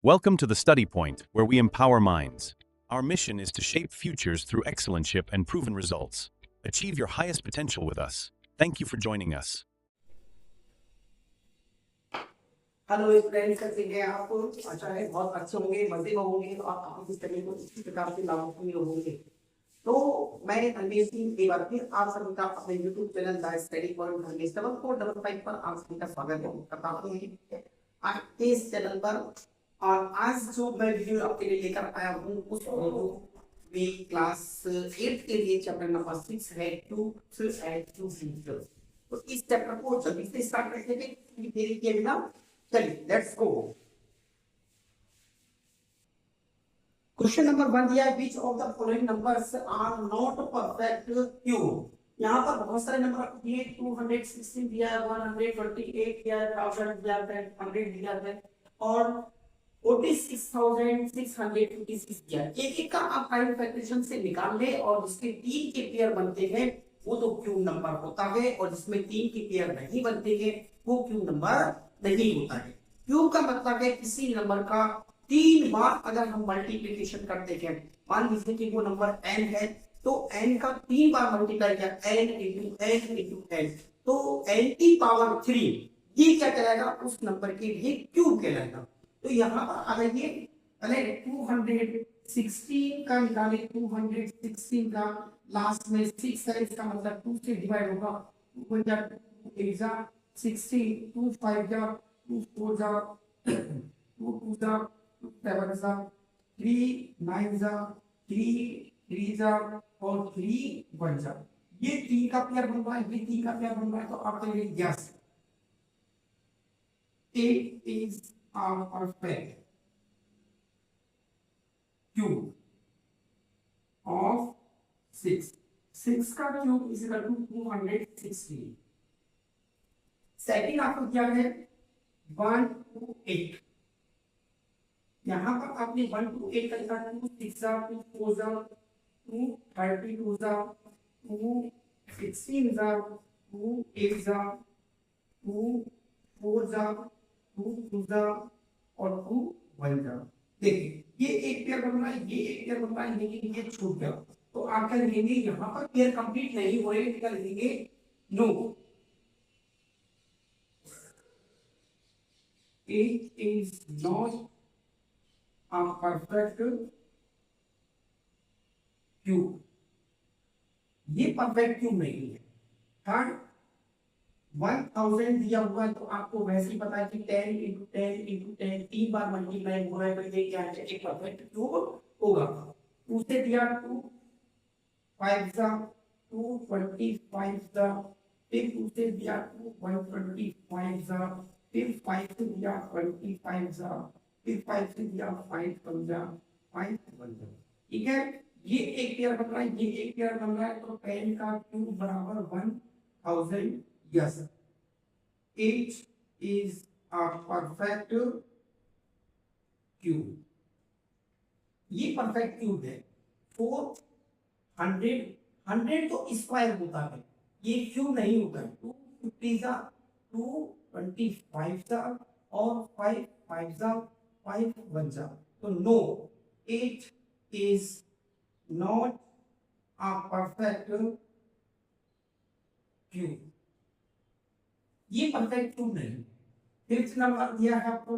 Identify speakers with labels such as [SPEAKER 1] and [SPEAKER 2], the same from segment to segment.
[SPEAKER 1] Welcome to the Study Point, where we empower minds. Our mission is to shape futures through excellenceship and proven results. Achieve your highest potential with us. Thank you for joining us.
[SPEAKER 2] Hello friends, कैसे हैं आप? अच्छा है, बहुत अच्छे होंगे, मजे में होंगे और आप इस तरीके को इसी प्रकार से लाभुक होंगे। तो मैं रणवीर सिंह एक बार फिर आप सभी का अपने YouTube channel the study point 7455 पर आप सभी का स्वागत करता हूँ आज के इस चैनल पर। और आज जो मैं वीडियो आपके लिए लेकर आया हूँ उस वीडियो में क्लास 8 के लिए चैप्टर नंबर 6 है ट्रूथ एंड ट्रू। तो इस चैप्टर को जल्दी से स्टार्ट करते हैं, देरी किए बिना चलिए लेट्स गो। क्वेश्चन नंबर 1 दिया है, which of the following numbers are not perfect cube. यहाँ पर बहुत सारे नंबर दिए, 216 दिया है, 128 दिया है, 1000 दिया है, 100 दिया है और 46656 दिया है। एक एक का आप प्राइम फैक्टराइजेशन से निकाल ले और जिसके 3 के पेयर बनते हैं वो तो क्यूब नंबर होता है, और जिसमें 3 के पेयर नहीं बनते हैं वो क्यूब नंबर नहीं होता है। क्यूब का मतलब है किसी नंबर का 3 बार अगर हम मल्टीप्लिकेशन करते हैं, मान लीजिए कि वो नंबर n है तो n का 3 बार मल्टीप्लाई किया, n into n into n, तो n की पावर 3 ये क्या कहलाएगा, उस नंबर के लिए क्यूब कहलाएगा। तो यहाँ पर आ जाइए, पहले 216 का निकाले, 216 का लास्ट में 6 है, इसका मतलब 2 से डिवाइड होगा, 2 जा 8 जा 16, 2 5 जा 2 4 जा 2 2 जा 2 7 जा 3 9 जा 3 3 जा और 3 1 जा। ये 3 का पेयर बन रहा है, ये 3 का पेयर बन रहा है, तो आप कहेंगे yes it is a perfect cube of 6। 6 का cube is equal to 216। Second आपको क्या है 128, यहाँ पर आपने 1 to 8 का लिखा, 2 6 जा 2 4 जा 2 32 जा 2 16 जा 2 8 जा 2 4 जा 2 2 जा और 2 1 जा। देखिए ये एक पेयर बन रहा है, ये एक पेयर बन रहा है, लेकिन ये छूट गया, तो आप क्या लिखेंगे, यहाँ पर पेयर कंप्लीट नहीं हो रहे, क्या लिखेंगे, no it is not a perfect cube। ये परफेक्ट क्यूब नहीं है। थर्ड 1000 दिया हुआ है, तो आपको वैसे ही पता है कि 10 इंटू 10 इंटू 10 3 बार मल्टीप्लाई हो रहा है, तो ये क्या है, एक परफेक्ट क्यूब होगा। उससे दिया 2 5 जा 2 25 जा, फिर उससे दिया 2 125 जा, फिर 5 से दिया 25 जा, फिर 5 से दिया 5 बन जा 5 बन जा। ठीक है, ये एक पेयर बन रहा है, ये एक पेयर बन रहा है, तो 10 का क्यूब बराबर 1000। Yes, it is a perfect cube। ये परफेक्ट क्यूब है। 400 100 तो स्क्वायर होता है, ये क्यूब नहीं होता है। 250 जा 225 जा और 5 5 जा 5 1 जा, तो no it is not a perfect cube। ये परफेक्ट क्यूब नहीं। फिफ्थ नंबर दिया है आपको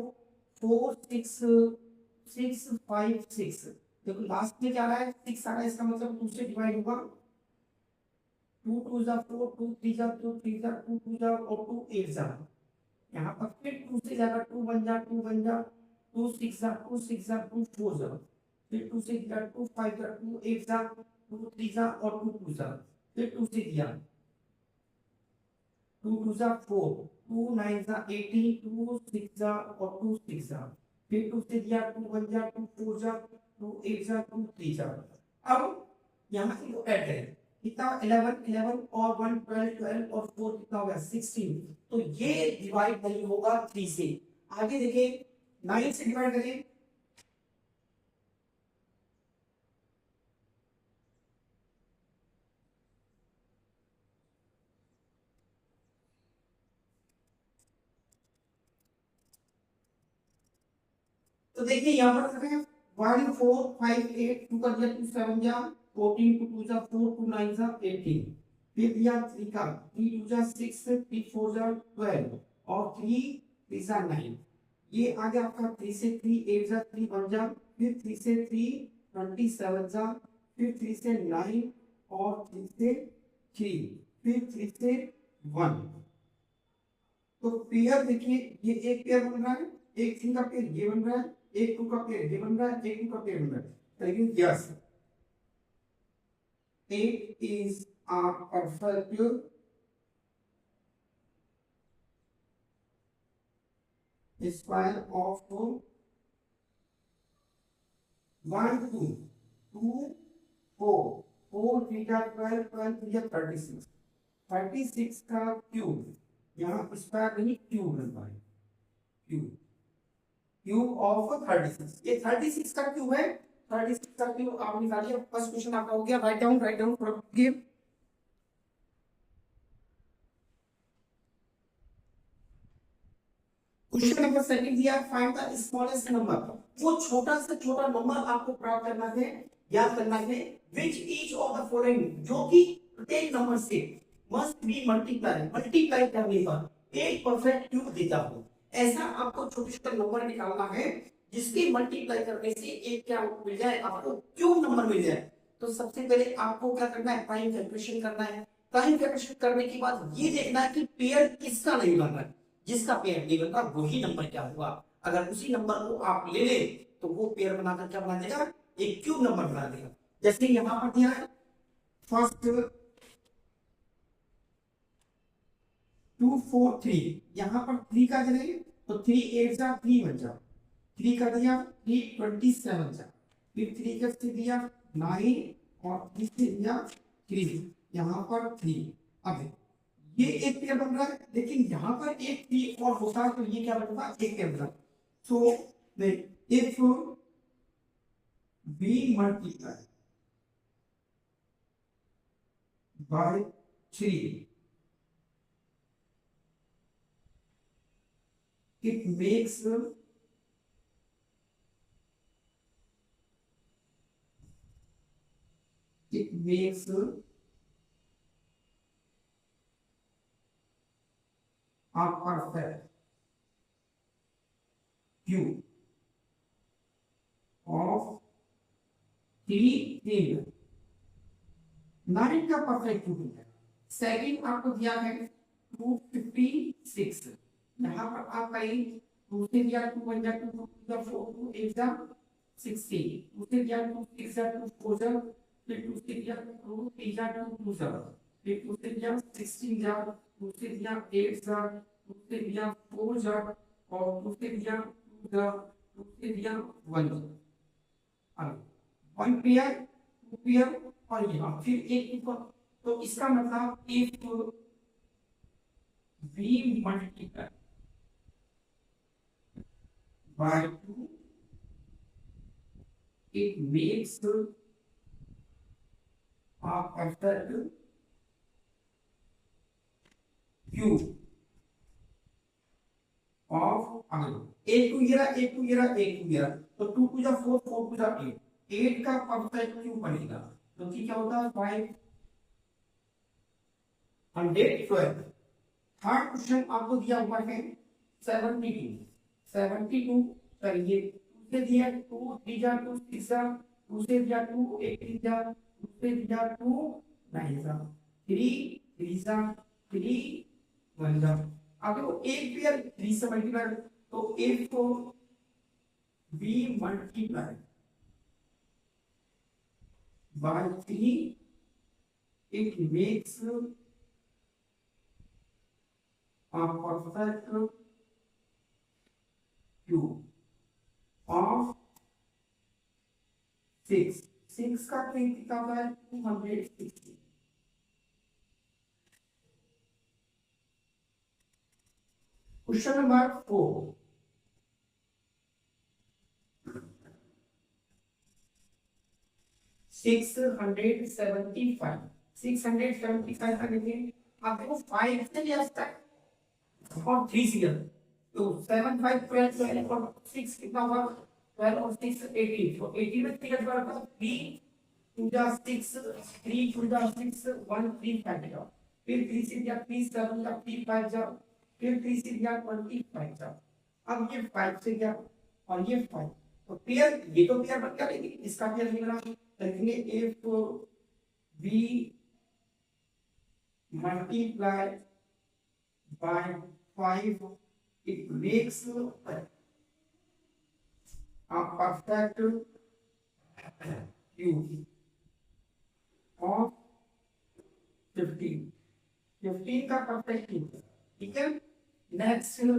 [SPEAKER 2] 46656। देखो लास्ट में क्या आ रहा है, 6 आ रहा है, इसका मतलब 2 से डिवाइड होगा, 2 2 जा 4 2 3 जा 2 3 जा 2 2 जा और 2 8 जा। यहाँ पर फिर 2 से जाएगा 2 1 जा 2 1 जा 2 6 जा 2 6 जा 2 4 जा, फिर 2 से दिया 2 5 जा 2 8 जा 2 3 जा और 2 2 जा, फिर 2 से दिया 2 2 जा 4 2 9 जा 18 2 6 जा और 2 6 जा, फिर 2 से दिया 2 1 जा 2 4 जा 2 8 जा 2 3 जा। अब यहाँ इनको ऐड करें, कितना 11 11 और 1 12 12 और 4 कितना हो गया 16, तो ये डिवाइड नहीं होगा 3 से। आगे देखिए 9 से डिवाइड करिए, तो तो देखिए यहाँ पर कर रहे हैं 1 4 5 8 2 कर दिया 2 7 जा 14 2 2 जा 4 2 9 जा 18 फिर दिया 3 का 3 2 जा 6 3 4 जा 12 और 3 3 जा 9 ये आ गया आपका 3 से 3 8 जा 3 1 जा फिर 3 से 3 27 जा फिर 3 से 9 और 3 से 3 फिर 3 से 1 तो पेयर देखिए ये एक पेयर बन रहा है एक 3 का पेयर ये बन रहा है एक 2 का पेयर ये बन रहा है एक 2 का पेयर बन रहा है लेकिन yes 8 is a perfect square of 1 2 2 4 4 3 का 12 12 3 का 36 36 का क्यूब यहाँ स्क्वायर नहीं क्यूब बनता है क्यूब क्यूब ऑफ 36 ये 36 का क्यूब है 36 का क्यूब आप निकालिए फर्स्ट क्वेश्चन आपका हो गया write down give question number second दिया फाइंड द स्मॉलेस्ट नंबर वो छोटा से छोटा नंबर आपको प्राप्त करना है याद करना है which each of the following जो कि प्रत्येक नंबर से मस्ट बी मल्टीप्लाई करने पर एक परफेक्ट क्यूब देता हो ऐसा आपको छोटे छोटे नंबर निकालना है जिसके मल्टीप्लाई करने से एक क्या मिल जाए आपको क्यूब नंबर मिल जाए तो सबसे पहले आपको क्या करना है प्राइम कैलकुलेशन करना है प्राइम कैलकुलेशन करने के बाद ये देखना है कि पेयर किसका नहीं बन रहा है जिसका पेयर नहीं बन रहा वही नंबर क्या होगा अगर उसी नंबर को आप ले ले तो वो पेयर बनाकर क्या बना देगा एक क्यूब नंबर बना देगा जैसे यहाँ पर दिया है फर्स्ट 2 4 3 यहाँ पर 3 का जगह तो 3 8 जा 3 बन जा 3 का दिया 3 27 जा फिर 3 का से दिया 9 और 3 से दिया 3 यहाँ पर 3 अब ये एक पेयर बन रहा है लेकिन यहाँ पर एक 3 और होता है तो ये क्या बनता है एक पेयर बन रहा है so if we multiply by 3 it makes a perfect cube of 3 in 9 का परफेक्ट क्यूब है सेकंड आपको दिया है 256 यहाँ पर आप कहीं दूसरे दिया 2 1 जा 2 2 4 2 8 जा 16 दूसरे दिया 2 6 जा 2 4 जा फिर दूसरे दिया 2 3 जा 2 2 जा फिर दूसरे दिया 16 जा दूसरे दिया 8 जा दूसरे दिया 4 जा और दूसरे दिया 2 जा दूसरे दिया 1 जा अब 1 पेयर 2 पेयर और यहाँ फिर एक तो इसका मतलब if we multiply by 2 it makes a perfect cube of एक 2 गिरा तो 2 2 जा 4 4 2 जा 8 8 का परफेक्ट क्यूब बनेगा तो क्या होता है 512 थर्ड क्वेश्चन आपको दिया हुआ है 72 करिए दूसरे दिया 2 3 जा 2 6 जा दूसरे दिया 2 8 जा दूसरे दिया 2 9 जा 3 3 जा 3 1 जा अब वो एक पेयर 3 से मल्टीप्लाई तो 8 को B multiply by 3 it makes a perfect cube of 6 6 का 3 कितना होता है 260 क्वेश्चन नंबर 4 675 675 का देखिए आप देखो 5 से लिया था और 3 से लिया तो 7 5 12 12 और 6 कितना होगा 12 और 6 18, तो 18 में 3 का 3 2 जा 6, 3 2 जा 6, 1 3 5 जा, फिर 3 से दिया 3 7 जा 3 5 जा, फिर 3 से दिया 25 जा। अब ये 5 से गया और ये 5, तो पेयर, ये तो पेयर बन गया, लेकिन इसका पेयर नहीं बना, तो लिखेंगे if we multiply by 5 it makes a perfect cube of 15, 15 का परफेक्ट क्यूब, ठीक है। नेक्स्ट 100,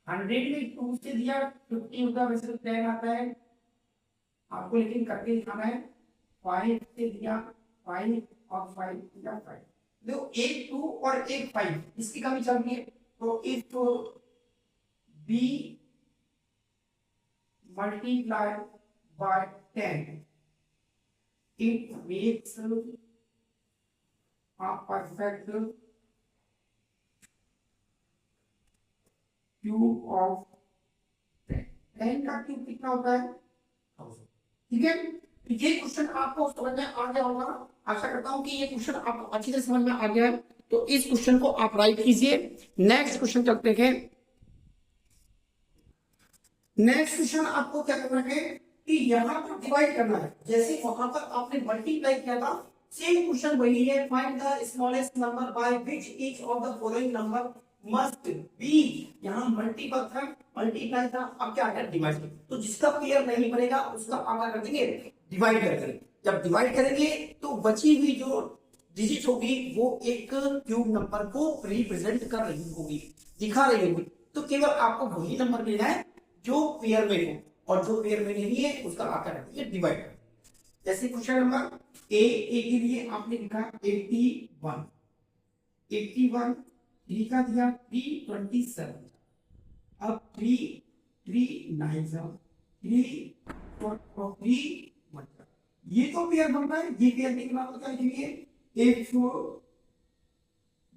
[SPEAKER 2] 100 में 2 से दिया 50 होता है, वैसे तो 10 आता है आपको, लेकिन करके दिखाना है। 5 से दिया 5 और 5 दिया 5, देखो एक 2 और एक 5 इसकी कमी चल रही है, तो if we multiply by 10 it makes a perfect cube of 10, 10 का क्यूब कितना होता है 1000, ठीक है। ये क्वेश्चन आपको समझ में आ गया होगा, आशा करता हूं कि ये क्वेश्चन आपको अच्छी तरह समझ में आ गया है, तो इस क्वेश्चन को आप राइट कीजिए। नेक्स्ट क्वेश्चन चलते हैं। नेक्स्ट क्वेश्चन आपको क्या करना है कि यहाँ पर डिवाइड करना है, जैसे वहां पर आपने मल्टीप्लाई किया था, सेम क्वेश्चन वही है। Find the smallest number by which each of the following number must be, यहाँ मल्टीपल था, मल्टीप्लाई था, अब क्या है डिवाइड, तो जिसका पेयर नहीं बनेगा उसका आप क्या कर देंगे डिवाइड करेंगे। जब डिवाइड करेंगे तो बची हुई जो डिजिट होगी वो एक क्यूब नंबर को रिप्रेजेंट कर रही होगी, दिखा रही होगी, तो केवल आपको वही नंबर मिलना है जो पेयर में हो, और जो पेयर में नहीं है उसका आप क्या रखेंगे डिवाइड। जैसे क्वेश्चन नंबर ए के लिए आपने लिखा 81, 81 3 का दिया 327, अब 3 3 9 3 3 ये तो पेयर बन रहा है, ये पेयर निकला होता है, ये if we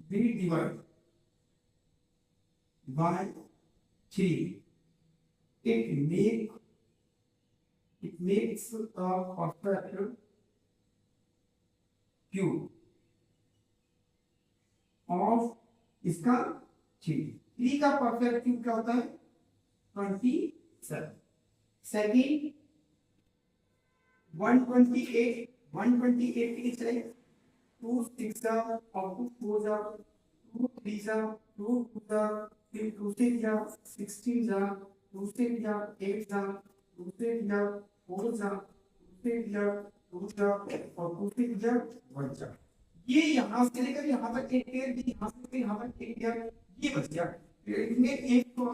[SPEAKER 2] divide by 3 it makes a perfect cube of इसका 3 का परफेक्ट क्यूब क्या होता है 27। सेकंड 128, 128 की चले 2 6 और 2 4 जा, 2 3 जा, 2 2 जा, फिर 2 से जा 16 जा, 2 से जा 8 जा, 2 से जा 4 जा, 2 से जा 2 जा और 2 से जा 1 जा। ये यहाँ से लेकर यहाँ तक एक पेयर, यहाँ से यहाँ तक एक पेयर, ये बच गया। इसमें एक तो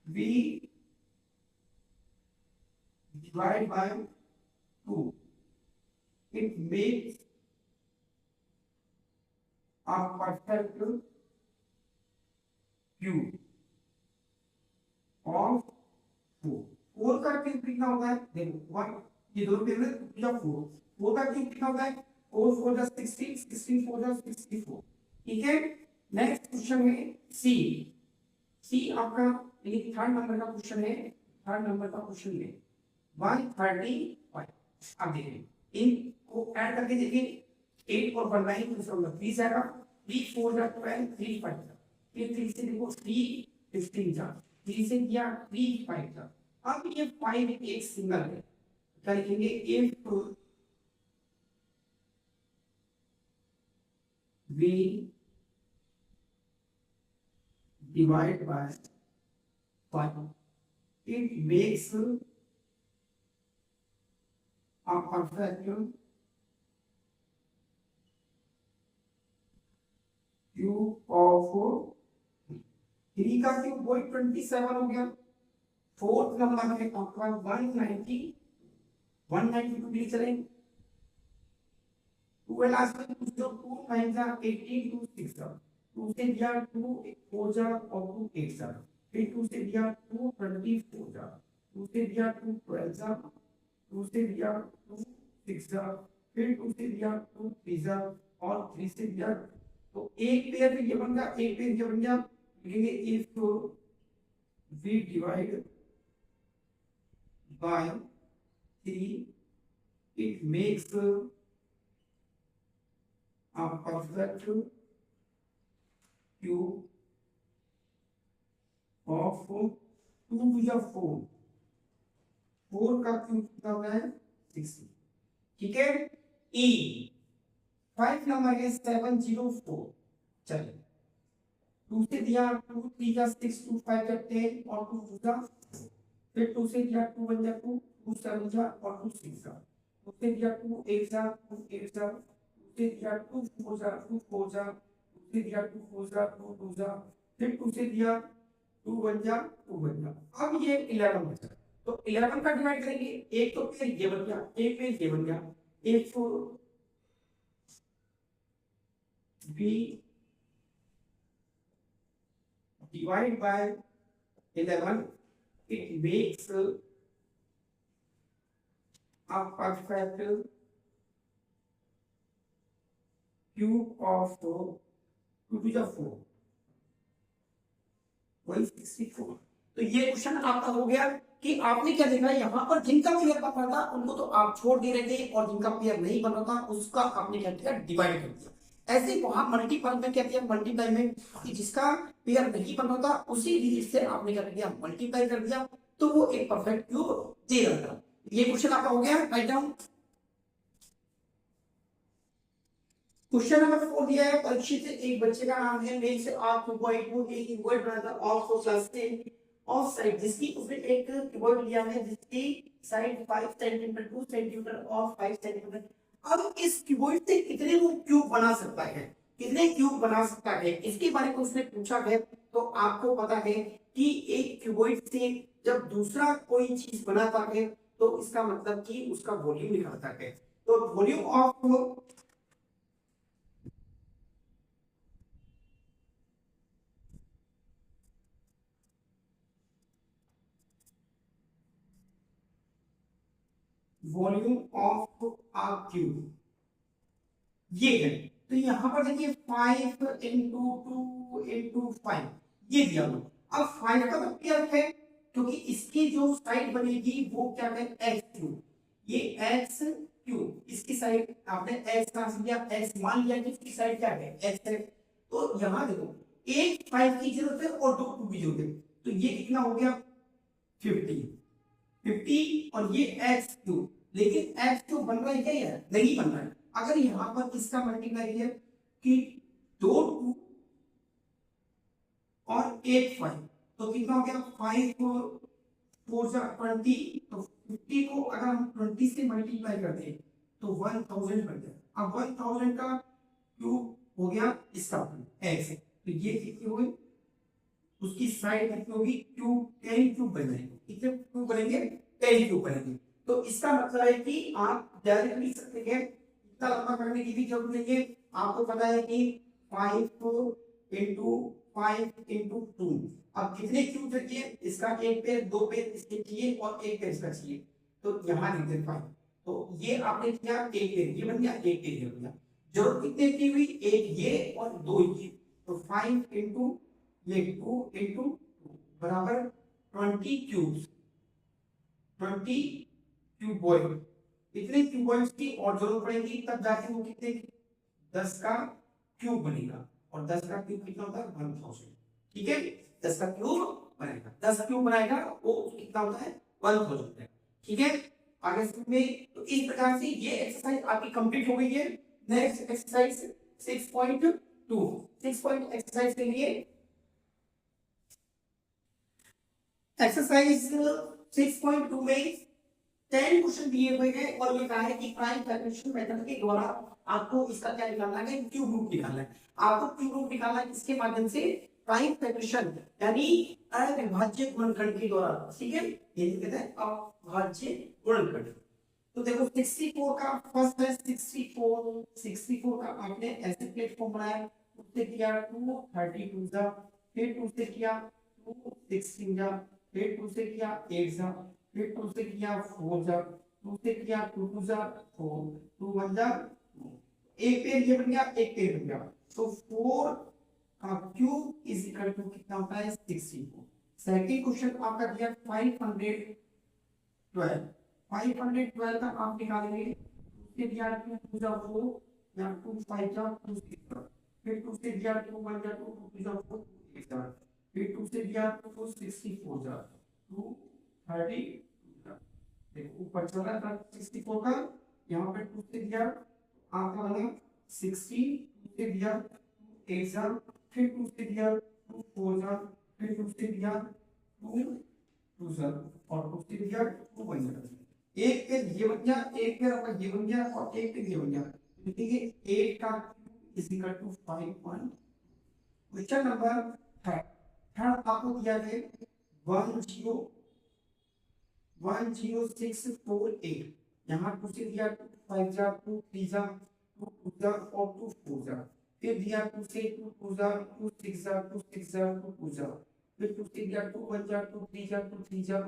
[SPEAKER 2] we divide by 2 it makes a perfect cube of 4। 4 का क्यूब कितना होता है देखो 1, ये दोनों पेयर में 4 का क्यूब कितना होता है 4 4 जा 16, 16 4 जा 64, ठीक है। नेक्स्ट क्वेश्चन में सी आपका ये थर्ड नंबर का क्वेश्चन है, थर्ड नंबर का क्वेश्चन है 135। अब देखिए इनको ऐड करके देखिए 8 और 1 9 तो 20 आएगा, 3 4 जा 12, 3 5 जा, फिर 3 से देखो 3 15 जा, 3 से किया 3 5 जा। अब ये 5 एक सिंगल है, क्या लिखेंगे if we divide by 5 it makes a perfect cube of 3 का क्यूब वही 27 हो गया। फोर्थ नंबर में आपका 190, 192 लिए चलेंगे 2 लास्ट में 2 9 जा 18 2 6 जा, 2 से दिया 2 4 जा और 2 8 जा, फिर 2 से दिया 2 24 जा, 2 से दिया 2 12 जा, 2 से दिया 2 6 जा, फिर 2 से दिया 2 3 जा और 3 से दिया, तो एक पेयर में ये बन गया, एक पेयर ये बन गया, लिखेंगे if we divide by 3 it makes a perfect cube of 2 to the 4 4 का क्यूब कितना होता है 60 ठीक है ई 5 नंबर है 704 चलिए 2 से दिया 2 3 का 6 2 5 का 10 और 2 का फिर 2 से दिया 2 1 जा 2 2 7 जा और 2 6 का उससे दिया 2 8 जा 2 8 जा उससे दिया 2 4 जा 2 4 जा उससे दिया 2 4 जा 2 2 जा फिर 2 से दिया 2 1 जा 2 1 जा अब ये 11 बचा तो 11 का डिवाइड करेंगे एक तो फिर ये बन गया एक पे ये बन गया एक तो B divide by 11 it makes a perfect cube of 2 to the 4 वही 64 तो ये क्वेश्चन आपका हो गया कि आपने क्या देखा यहाँ पर जिनका पेयर बन रहा था उनको तो आप छोड़ दे रहे थे और जिनका पेयर नहीं बन रहा था उसका आपने क्या किया डिवाइड कर दिया ऐसे वहां मल्टीपल में क्या किया मल्टीप्लाई में कि जिसका पेयर नहीं बन रहा था उसी रीत से आपने क्या किया मल्टीप्लाई कर दिया तो वो एक परफेक्ट क्यूब दे रहा था ये क्वेश्चन आपका हो गया राइट डाउन क्वेश्चन नंबर 4 दिया है परीक्षित एक बच्चे का नाम है नेक्स्ट आप क्यूबॉइड एक क्यूबॉइड बना था ऑफ क्लास 10 ऑफ साइड जिसकी उसने एक क्यूबॉइड लिया है जिसकी side 5 centimetre 2 centimetre of 5 centimetre अब इस क्यूबॉइड से कितने वो क्यूब बना सकता है कितने क्यूब बना सकता है इसके बारे में उसने पूछा है तो आपको पता है कि एक क्यूबॉइड से जब दूसरा कोई चीज बनाता है तो इसका मतलब कि उसका वॉल्यूम निकलता है तो volume of volume of a cube ये है तो यहां पर देखिए 5 इंटू 2 इंटू 5 ये दिया हुआ अब 5 का मतलब क्या है क्योंकि इसकी जो साइड बनेगी वो क्या है एक्स क्यूब ये एक्स क्यूब इसकी साइड आपने एक्स का लिया एक्स मान लिया कि इसकी साइड क्या है एक्स है तो यहां देखो एक 5 की जरूरत है और 2 2 की जरूरत है तो ये कितना हो गया 50 और ये एक्स क्यूब लेकिन एक्स क्यूब बन रहा है क्या यार नहीं बन रहा है अगर यहां पर इसका मल्टीप्लाई है कि 2 2 और 8 5 तो कितना हो गया 5 4 20 तो 50 को अगर हम 20 से मल्टीप्लाई करते हैं तो 1000 बन गया अब 1000 का क्यूब हो गया इसका एक्स तो ये कितनी हो गई उसकी साइड कितनी होगी क्यूब 10 क्यूब बन जाएंगे कितने क्यूब बनेंगे 10 क्यूब बनेंगे तो इसका मतलब है कि आप डायरेक्ट लिख सकते हैं इतना लंबा करने की भी जरूरत नहीं है आपको पता है कि 5 इंटू 5 इंटू 2 अब कितने क्यूब चाहिए इसका एक पेयर दो पेयर इसके चाहिए और एक पेयर इसका चाहिए तो यहाँ लिख देते 5 तो ये आपने किया एक पेयर ये बन गया एक पेयर ये बन गया जरूरत कितने की हुई एक ये और दो ये तो 5 इंटू ये 2 इंटू बराबर 20 क्यूब्स 20 क्यूबॉइड इतने क्यूबॉइड्स की और जरूरत पड़ेगी तब जाके वो कितने 10 का क्यूब बनेगा और 10 का क्यूब कितना होता है 1000 ठीक है 10 का क्यूब बनेगा 10 क्यूब बनाएगा वो कितना होता है 1000 ठीक है आगे में तो इस प्रकार से ये एक्सरसाइज आपकी कंप्लीट हो गई है नेक्स्ट एक्सरसाइज 6.2 एक्सरसाइज के लिए एक्सरसाइज 6.2 में 10 क्वेश्चन दिए हुए हैं और ये कहा है कि प्राइम फैक्टराइजेशन मेथड के द्वारा आपको इसका क्या निकालना है क्यूब रूट निकालना है आपको क्यूब रूट निकालना है इसके माध्यम से प्राइम फैक्टराइजेशन यानी अविभाज्य गुणनखंड के द्वारा ठीक है ये कहते हैं अविभाज्य गुणनखंड तो देखो 64 का फर्स्ट है 64 का आपने ऐसे प्लेटफॉर्म बनाया उससे किया 2 32 जा फिर 2 से किया 2 16 जा फिर 2 से किया 8 जा फिर 2 से किया 4 जा 2 से किया 2 2 जा 4 2 1 जा एक पेयर ये बन गया एक पेयर बन गया तो 4 का क्यूब इज इक्वल टू कितना होता है 64। सेकंड क्वेश्चन आपका दिया 512 का आप निकालेंगे, उसके दिया 2 जा 4 या 2 5 जा 2 6, फिर 2 से दिया 2 1 जा 2 2 जा 4 1 जा, फिर 2 से दिया 2 64 जा 2 30 जा। देखो ऊपर चला था 64 का, यहाँ पे 2 से दिया आपका बना 60, 2 से दिया 8 जा, फिर 2 से दिया 2 4 जा, फिर 2 से दिया 2 2 जा और 2 से दिया 2 1 जा। एक पे ये बन गया, एक पे आपका ये बन गया और एक पे ये बन गया। देखिए 8 का is equal to 5.1। Question number third आपको दिया है 10648। यहाँ 2 से दिया 2 5 जा 2 3 जा 2 2 जा और 2 4 जा, फिर दिया 2 से 2 2 जा 2 6 जा 2 6 जा 2 2 जा, फिर 2 से दिया 2 1 जा 2 3 जा 2 3 जा।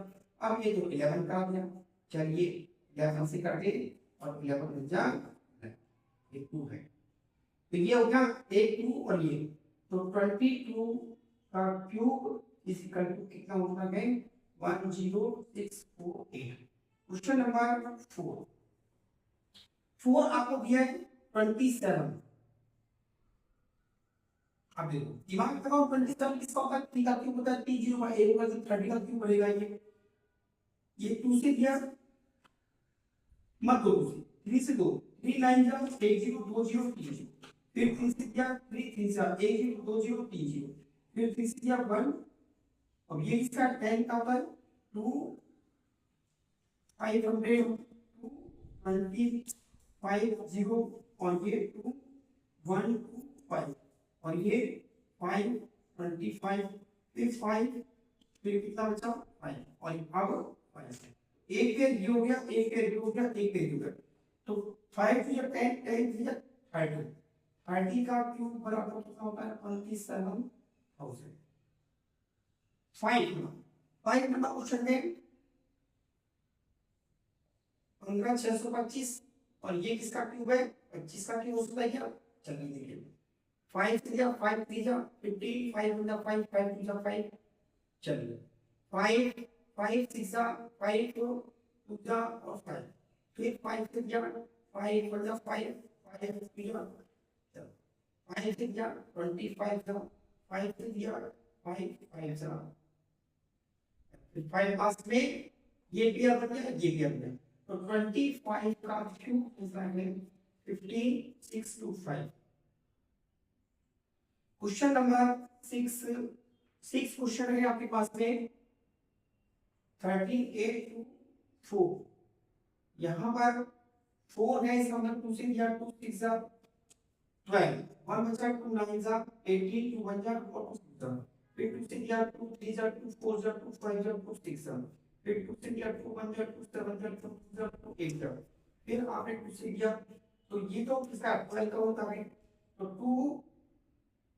[SPEAKER 2] अब ये जो 11 का आ गया, चलिए 11 से काटे और 11 बन जा एक 2 है, तो ये हो गया एक 2 और ये, तो 22 का क्यूब इज इक्वल टू कितना होता है 10648। क्वेश्चन नंबर 4 आपको दिया है 27। अब देखो दिमाग लगाओ 27 किसका होता है, 3 का क्यूब होता है 3 0 का 1 होगा तो 30 का क्यूब बनेगा। ये 2 से दिया मत दो, 3 से 2 3 9 जा 1 0 2 0 3 0, फिर 3 से दिया 3 3 जा 1 0 2 0 3 0, फिर 3 से दिया 1। अब ये इसका 10 का होता है 2 500 25 0 और ये 2 1 2 5 और ये 5 25 फिर 5 फिर कितना बचा 5 और अब 5 एक पेयर ये हो गया, एक पेयर ये हो गया, एक पेयर हो गया, तो 5 या 10 10 या 30 30 का क्यूब बराबर कितना होता है 27000। 5 नंबर क्वेश्चन में 15625 और ये किसका क्यूब है 25 का क्यूब हो सकता है क्या, चलिए देखिए 5 3 जा 5 3 जा 15 5 1 5 5 2 जा 5, चलिए 5 5 6 जा 5 2 जा और 5, फिर 5 6 जा 5 1 जा 5 5 3 जा 5 6 जा 25 जा 5 6 जा 5 5 जा, फिर 5 लास्ट में ये पेयर बन गया ये पेयर बन गया, तो 25 का क्यूब होता है 15 6 2 5। क्वेश्चन नंबर 6 क्वेश्चन है आपके पास में 13 8 2 4। यहाँ पर 4 है, इसका मतलब 2 से दिया 2 6 जा 12 1 बचा 2 9 जा 18 2 1 जा और 2 6 जा, फिर 2 से दिया 2 3 जा 2 4 जा 2 5 जा 2 6 जा, फिर 2 से दिया 2 1 जा 2 7 जा 2 जा 2 8 जा, फिर आपने 2 से दिया, तो ये तो किसका 12 का होता है, तो 2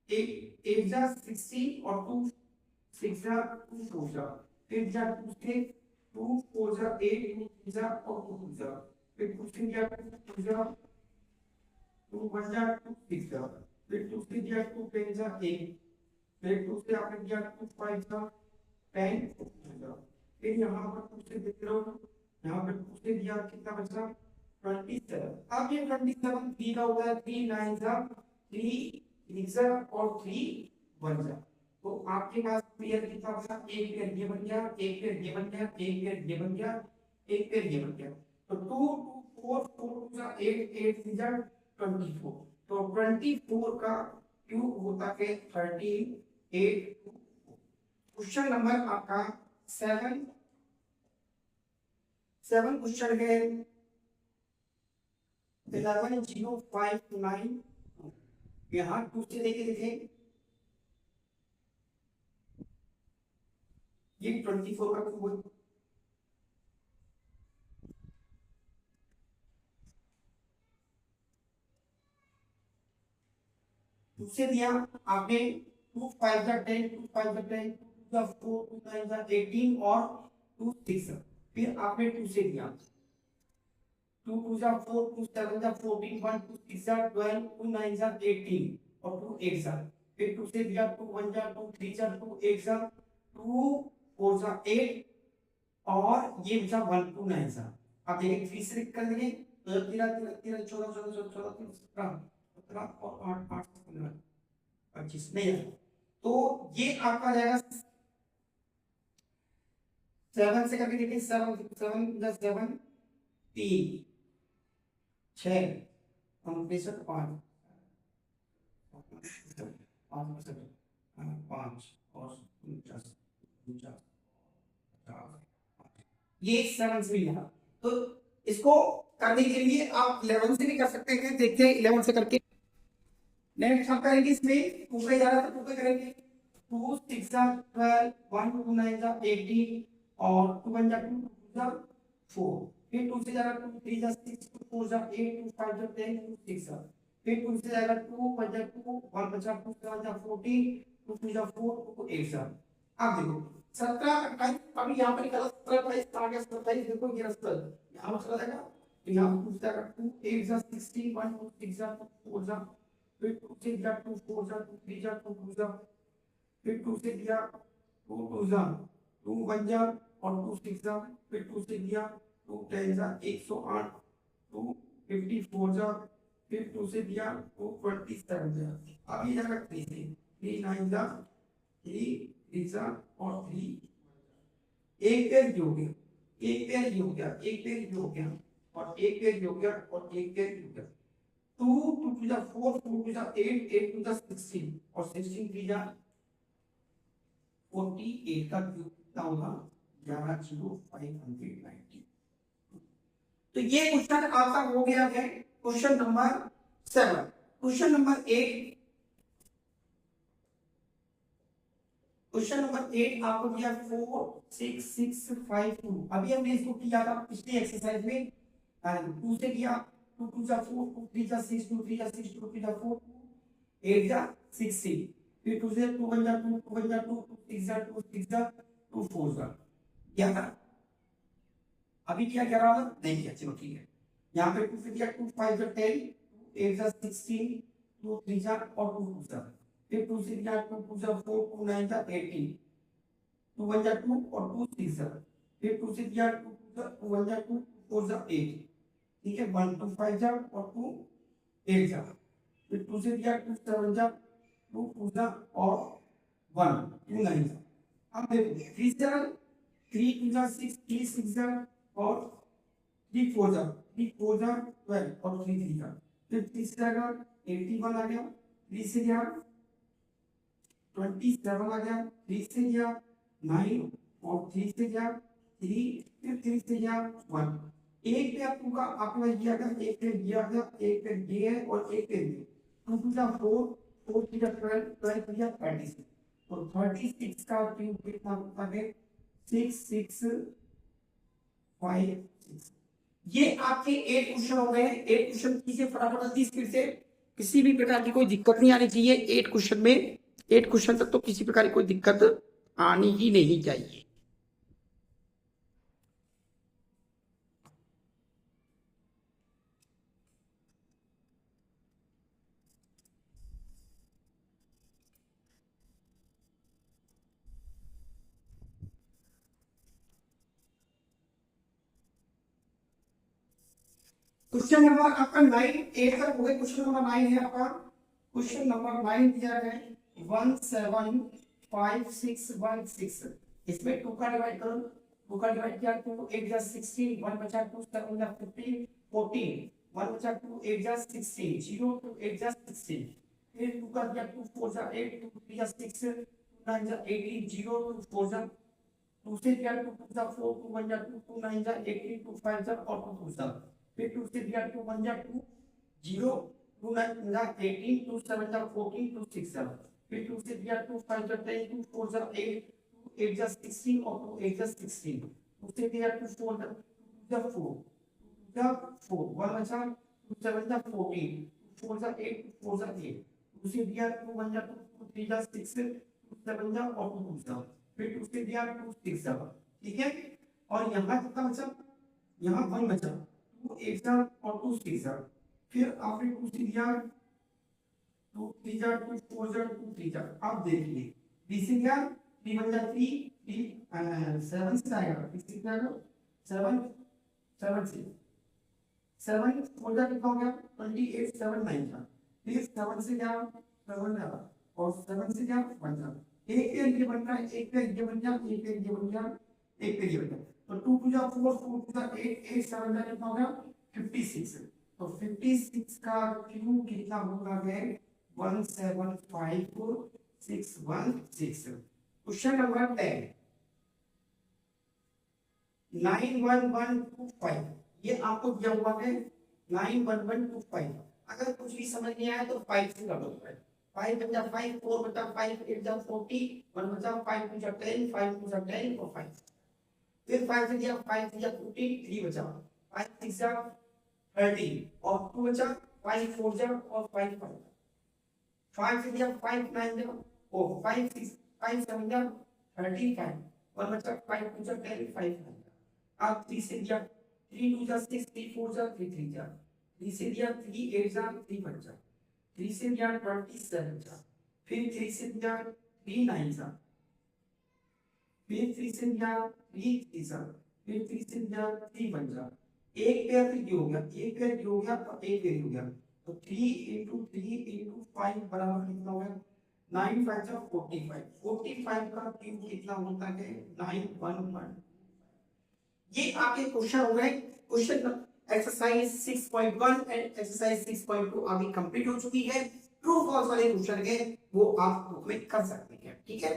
[SPEAKER 2] 8 जा 16 और 2 6 जा 2 4 जा, फिर जा 2 से 2 4 जा 8 2 जा और 2 जा, फिर 2 से दिया 2 जा 2 1 जा 2 6 जा, फिर 2 से दिया 2 10 जा 1, फिर 2 से आपने दिया 2 5 जा 10 जा, फिर यहाँ पर 2 से देख रहे हो यहाँ पर 2 से दिया कितना बचा 27। अब ये 27 3 का होता है 3 9 जा 3 3 और 3 1 जा, तो आपके पास पेयर कितना बचा, एक पेयर ये बन गया, एक पेयर ये बन गया, एक पेयर ये बन गया, एक पेयर ये बन गया, तो 2 2 4 4 जा 8 8 3 जा 24, तो 24 का क्यूब होता है 38। क्वेश्चन नंबर आपका 7 क्वेश्चन है 11059। यहाँ 2 से लेके देखें ये 24 का क्यूब है, उससे दिया आपने 2 5 जा 10 2 5 जा 10 2 जा 4 2 9 जा 18 और 2 6, फिर आपने 2 से दिया 2 2 जा 4 2 7 जा 14 1 2 6 जा 12 2 9 जा 18 और 2 8 जा, फिर 2 से दिया 2 1 जा 2 3 जा 2 8 जा 2 4 जा 8 और ये बचा 1 2 9 जा। अब देखिए 3 से कर देंगे तो 13 13 13 14 14 14 13 17 17 और 8 8 15 25 नहीं है। तो ये आपका जाएगा 7 से करके देखिए 7 7 प्लस 7 3 6 5 5 और 49 ये 7 से मिला। तो इसको करने के लिए आप 11 से भी कर सकते हैं। देखते हैं 11 से करके। नेक्स्ट हम करेंगे इसमें 2 पे जा रहा था 2 पे करेंगे 2 6 जा 12 1 2 9 जा 18 और 2 1 जा 2 2 जा 4 फिर 2 से जा रहा 2 3 जा 6 2 4 जा 8 2 5 जा 10 2 6 जा फिर 2 से जाएगा 2 5 जा 2 1 बचा 2 7 जा 14 2 2 जा 4 2 8 जा। अब देखो 17 28 अभी यहाँ पर निकाला 17 28 आ गया 27 देखो ये रास्ता यहाँ पर चला जाएगा तो यहाँ पर पूछता है 2 8 जा 16 1 2 6 जा 4 जा फिर 2 से दिया 2 4 जा 2 3 जा 2 2 जा फिर 2 से दिया 2 2 जा 2 1 जा और 2 6 जा फिर 2 से दिया 2 10 जा 108 2 54 जा फिर 2 से दिया 2 27 जा। अब ये जाएगा 3 से 3 9 जा 3 3 जा और 3 एक पेयर जो हो गया एक पेयर ये हो गया एक पेयर ये हो गया और एक पेयर ये हो गया और एक पेयर ये हो गया 2 2 to the 4 4 to the 8 8 to the 16 और 16 3 जा 48 का क्यूब कितना होगा 11,590। तो ये क्वेश्चन आपका हो गया है क्वेश्चन नंबर 7। क्वेश्चन नंबर 8 आपको दिया 4 6 6 5 2। अभी हमने इसको किया था पिछली एक्सरसाइज में 2 से किया 2 2 जा 4 2 3 जा 6 2 3 जा 6 2 3 जा 4 8 जा 16 फिर 2 से 2 1 जा 2 2 1 जा 2 2 6 जा 2 6 जा 2 4 जा क्या था अभी क्या क्या रहा नहीं किया चलो ठीक है। यहाँ पे 2 से दिया 2 5 जा 10 8 जा 16 2 3 जा और 2 2 जा फिर 2 से दिया 2 2 जा 4 2 9 जा 18 2 1 जा 2 और 2 6 जा फिर 2 से दिया 2 1 जा 2 4 जा 8 ठीक है 1 2 5 जा और 2 8 जा फिर 2 से दिया 2 7 जा 2 2 जा और 1 2 9 जा। अब देखो 3 जा 3 2 जा 6 3 6 जा और 3 4 जा 3 4 जा 12 और 3 3 जा फिर 3 से जाएगा 81 आ गया 3 से गया 27 आ गया 3 से गया 9 और 3 से गया 3 फिर 3 से गया 1 एक पे आपका आपका ये आ गया एक पे ये आ गया एक पे ये है और एक पे ये 2 2 जा 4 4 3 जा 12 12 3 जा 36 तो 36 का क्यूब कितना होता है 6 6 5 6। ये आपके 8 क्वेश्चन हो गए 8 क्वेश्चन कीजिए फटाफट जल्दी स्पीड से किसी भी प्रकार की कोई दिक्कत नहीं आनी चाहिए 8 क्वेश्चन में 8 क्वेश्चन तक तो किसी प्रकार की कोई दिक्कत आनी ही नहीं चाहिए। क्वेश्चन नंबर आपका 9 8 तक हो गए क्वेश्चन नंबर 9 है आपका क्वेश्चन नंबर 9 दिया है 17516 इसमें 2 का डिवाइड करो 2 का डिवाइड किया 2 8 जा 16 1 बचा 2 7 जा 15 14 1 बचा 2 8 जा 16 0 2 8 जा 16 फिर 2 का दिया 2 4 जा 8 2 3 जा 6 2 9 जा 18 0 2 4 जा 2 से दिया 2 2 जा 4 2 1 जा 2 2 9 जा 18 2 5 जा और 2 2 जा फिर 2 से दिया 2 1 जा 2 0 2 9 जा 18 2 7 जा 14 2 6 जा फिर 2 से दिया 2 5 जा 10 2 4 जा 8 2 8 जा 16 और 2 8 जा 16 2 से दिया 2 4 जा 4 जा 4 1 बचा 2 7 जा 14 4 जा 8 4 जा 8 2 से दिया 2 1 जा 2 3 जा 6 2 7 जा और 2 जा फिर 2 से दिया 2 6 जा ठीक है। और यहाँ कितना बचा यहाँ 1 बचा 2 8 जा और 2 6 जा फिर आपने 2 से दिया 2 3 जा 2 4 जा 2 3 जा। अब देखिए बी से क्या 3 1 जा 3 3 7 से आएगा 3 से क्या आएगा 7 7 से 7 4 जा कितना हो गया 28 7 9 का फिर 7 से क्या 7 जा और 7 से क्या 1 जा एक पेयर ये बन रहा है एक पेयर ये बन गया एक पेयर ये बन गया एक पेयर ये बन गया तो 2 2 जा 4 4 2 जा 8 8 7 जा कितना हो गया 56 तो 56 का क्यूब कितना होगा गए 1754616 क्वेश्चन नंबर 10 91125 ये आपको दिया हुआ है 91125 अगर कुछ भी समझ नहीं आया तो 5 से कर दो 5 बचा 5 4 बचा 5 8 जा 40 1 बचा 5 2 जा 10 5 2 जा 10 और 5 फिर 5 से दिया 5 से जा 40 3 बचा 5 6 जा 30 और 2 बचा 5 4 जा और 5 5 5 से दिया 5 9 जा ओ 5 6 5 7 जा 35 1 बचा 5 2 जा 10 5 9 अब 3 से दिया 3 2 जा 6 3 4 जा 3 3 जा 3 से दिया 3 8 जा 3 5 जा 3 से दिया 27 जा फिर 3 से दिया 3 9 जा फिर 3 से दिया 3 3 जा फिर 3 से दिया 3 1 जा एक पेयर तो हो गया एक पेयर हो गया और एक पेयर हो गया तो 3 into 3 into 5 बराबर कितना हो गया 9 5 जा 45 45 का क्यूब कितना होता है 911 ये आपके क्वेश्चन हो गए क्वेश्चन एक्सरसाइज 6.1 एंड एक्सरसाइज 6.2 अभी कंप्लीट हो चुकी है ट्रू फॉल्स वाले क्वेश्चन के वो आप बुक में कर सकते हैं ठीक है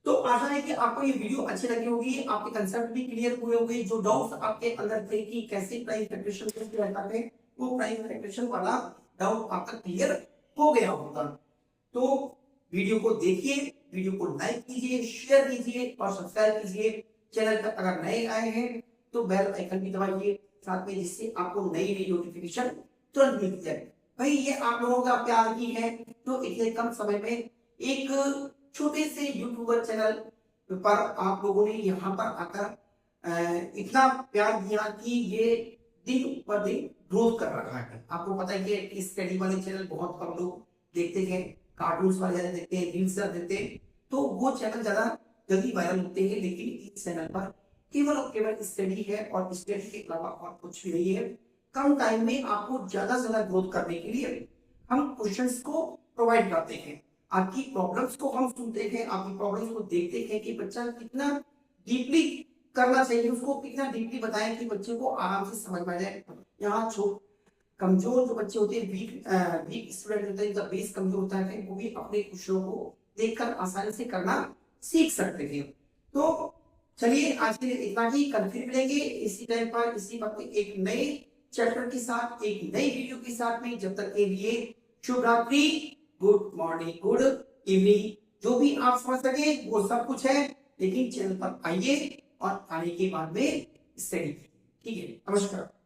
[SPEAKER 2] तो आशा है कि आपको ये वीडियो अच्छी लगी होगी आपके कंसेप्ट भी क्लियर हुए होंगे जो डाउट्स आपके अंदर थे कि कैसे प्राइस फैक्टरेशन कैसे रहता है वो प्राइस फैक्टरेशन वाला डाउट आपका क्लियर हो गया होगा तो वीडियो को देखिए वीडियो को लाइक कीजिए शेयर कीजिए और सब्सक्राइब कीजिए चैनल पर अगर नए आए हैं तो बेल आइकन भी दबाइए साथ में जिससे आपको नई नई नोटिफिकेशन तुरंत मिल जाए भाई ये आप लोगों का प्यार ही है तो इतने कम समय में एक छोटे से यूट्यूबर चैनल पर आप लोगों ने यहाँ पर आकर इतना प्यार दिया कि ये दिन पर दिन ग्रोथ कर रहा है आपको पता है कि स्टडी वाले चैनल बहुत कम लोग देखते हैं कार्टून्स वाले ज्यादा देखते हैं रील्स ज्यादा देखते हैं तो वो चैनल ज्यादा जल्दी वायरल होते हैं लेकिन इस चैनल पर केवल और केवल स्टडी है और स्टडी के अलावा और कुछ भी नहीं है कम टाइम में आपको ज्यादा से ज्यादा ग्रोथ करने के लिए हम क्वेश्चंस को प्रोवाइड करते हैं आपकी प्रॉब्लम्स को हम सुनते हैं आपकी प्रॉब्लम्स को देखते हैं कि बच्चा कितना डीपली करना चाहिए उसको कितना डीपली बताएं कि बच्चे को आराम से समझ में आ जाए यहाँ कमजोर जो बच्चे होते हैं वीक स्टूडेंट होते हैं जब बेस कमजोर होता है वो भी अपने क्वेश्चनों को देखकर आसानी से करना सीख सकते हैं तो चलिए आज के लिए इतना ही कल फिर मिलेंगे इसी टाइम पर इसी वक्त एक नए चैप्टर के साथ एक नई वीडियो के साथ में जब तक के लिए शुभ रात्रि गुड मॉर्निंग गुड इवनिंग जो भी आप समझ सके वो सब कुछ है लेकिन चैनल पर आइए और आने के बाद में स्टडी ठीक है नमस्कार।